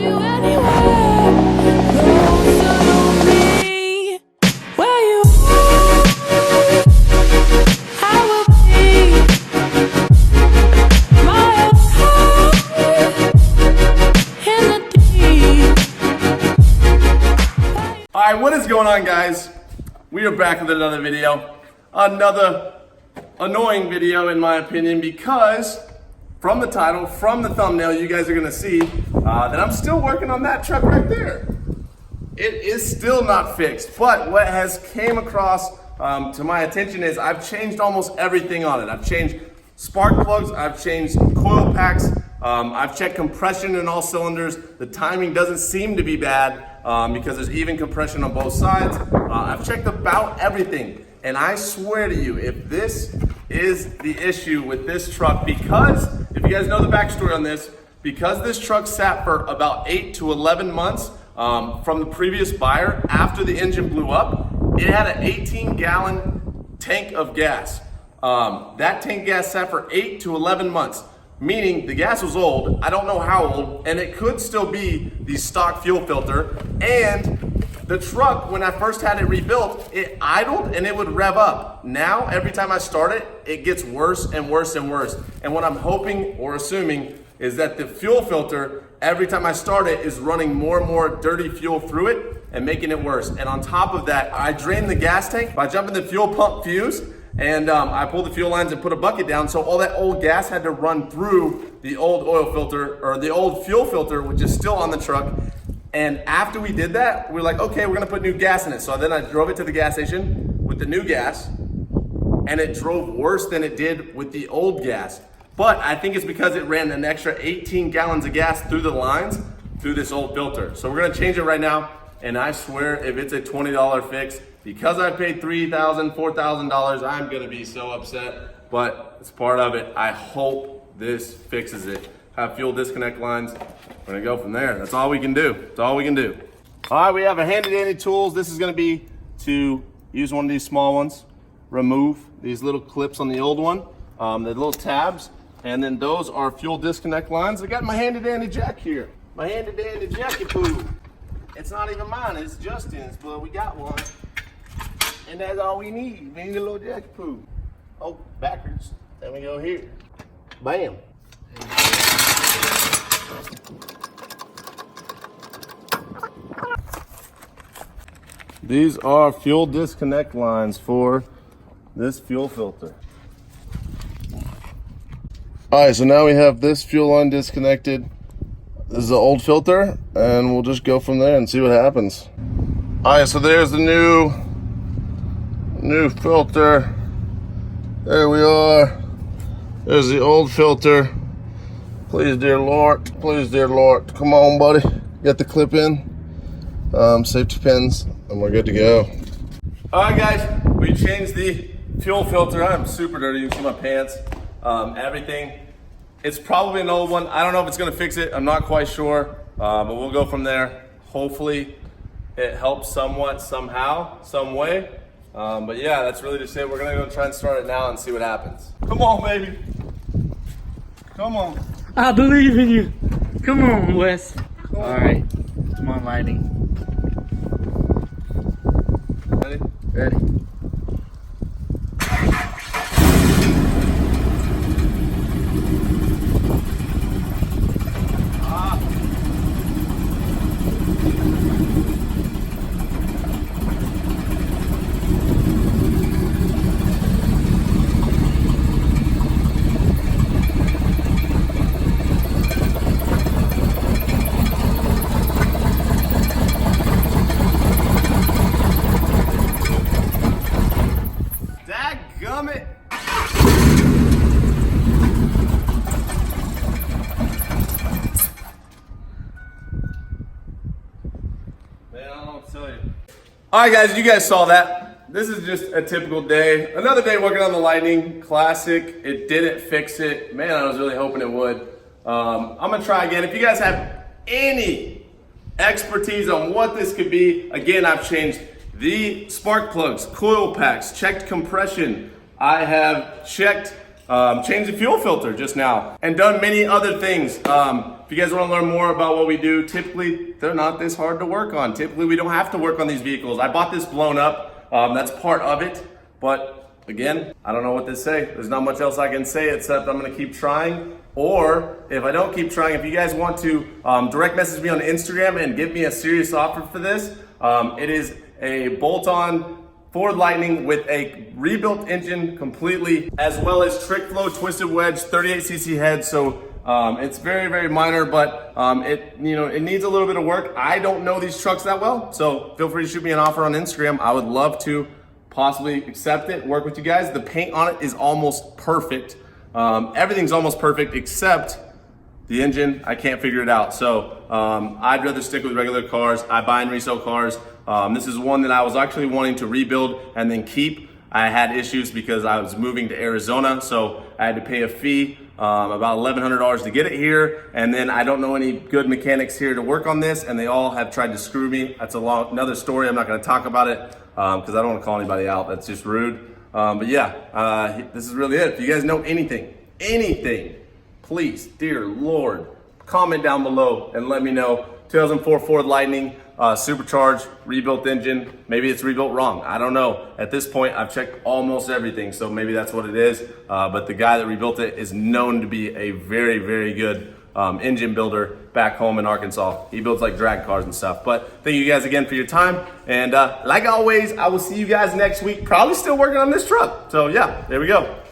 you anywhere closer to me. Where you are, I will be. My heart in the deep. All right, what is going on, guys? We are back with another video. Another annoying video, in my opinion, because from the title, from the thumbnail, you guys are gonna see that I'm still working on that truck right there. It is still not fixed, but what has came across to my attention is I've changed almost everything on it. I've changed spark plugs, I've changed coil packs, I've checked compression in all cylinders. The timing doesn't seem to be bad because there's even compression on both sides. I've checked about everything, and I swear to you, if this is the issue with this truck, because if you guys know the backstory on this, because this truck sat for about 8 to 11 months from the previous buyer after the engine blew up, it had an 18-gallon tank of gas. That tank gas sat for 8 to 11 months, meaning the gas was old. I don't know how old, and it could still be the stock fuel filter. And the truck, when I first had it rebuilt, it idled and it would rev up. Now, every time I start it, it gets worse and worse and worse. And what I'm hoping or assuming is that the fuel filter, every time I start it, is running more and more dirty fuel through it and making it worse. And on top of that, I drained the gas tank by jumping the fuel pump fuse, and I pulled the fuel lines and put a bucket down, so all that old gas had to run through the old oil filter, or the old fuel filter, which is still on the truck. And after we did that, we were like, okay, we're gonna put new gas in it. So then I drove it to the gas station with the new gas, and it drove worse than it did with the old gas. But I think it's because it ran an extra 18 gallons of gas through the lines, through this old filter. So we're gonna change it right now, and I swear if it's a $20 fix, because I paid $3,000, $4,000, I'm gonna be so upset, but it's part of it. I hope this fixes it. Have fuel disconnect lines. We're gonna go from there. That's all we can do. That's all we can do. All right, we have a handy dandy tools. This is gonna be to use one of these small ones, remove these little clips on the old one, the little tabs, and then those are fuel disconnect lines. I got my handy dandy jack here. My handy dandy jacky poo. It's not even mine, it's Justin's, but we got one. And that's all we need. We need a little jacky poo. Oh, backwards. Then we go here. Bam. These are fuel disconnect lines for this fuel filter. All right, so now we have this fuel line disconnected. This is the old filter, and we'll just go from there and see what happens. All right, so there's the new filter. There we are. There's the old filter. Please, dear Lord. Please, dear Lord. Come on, buddy. Get the clip in. Safety pins, and we're good to go. All right, guys. We changed the fuel filter. I'm super dirty. You can see my pants. Everything. It's probably an old one. I don't know if it's going to fix it. I'm not quite sure. But we'll go from there. Hopefully, it helps somewhat, somehow, some way. But yeah, that's really just it. We're going to go try and start it now and see what happens. Come on, baby. Come on. I believe in you. Come on, Wes. All right. Come on, lighting. Ready? Ready. Dadgummit. Man, I don't know what to tell you. All right, guys, you guys saw that. This is just a typical day. Another day working on the Lightning Classic. It didn't fix it. Man, I was really hoping it would. I'm gonna try again. If you guys have any expertise on what this could be, again, I've changed the spark plugs, coil packs, checked compression. I have checked, changed the fuel filter just now, and done many other things. if you guys want to learn more about what we do, typically they're not this hard to work on. Typically we don't have to work on these vehicles. I bought this blown up. That's part of it. But again, I don't know what to say. There's not much else I can say except I'm going to keep trying. Or if I don't keep trying, if you guys want to direct message me on Instagram and give me a serious offer for this, it is a bolt-on Ford Lightning with a rebuilt engine completely, as well as trick flow twisted wedge 38cc head. So it's very, very minor, but it needs a little bit of work. I don't know these trucks that well, so feel free to shoot me an offer on Instagram. I would love to possibly accept it, work with you guys. The paint on it is almost perfect. Everything's almost perfect except the engine. I can't figure it out. So I'd rather stick with regular cars. I buy and resell cars. This is one that I was actually wanting to rebuild and then keep. I had issues because I was moving to Arizona, so I had to pay a fee, about $1,100 to get it here. And then I don't know any good mechanics here to work on this, and they all have tried to screw me. That's another story. I'm not going to talk about it because I don't want to call anybody out. That's just rude. But yeah, this is really it. If you guys know anything, please, dear Lord, comment down below and let me know. 2004 Ford Lightning, supercharged, rebuilt engine. Maybe it's rebuilt wrong. I don't know. At this point, I've checked almost everything, so maybe that's what it is. But the guy that rebuilt it is known to be a very, very good engine builder back home in Arkansas. He builds like drag cars and stuff. But thank you guys again for your time. And like always, I will see you guys next week. Probably still working on this truck. So yeah, there we go.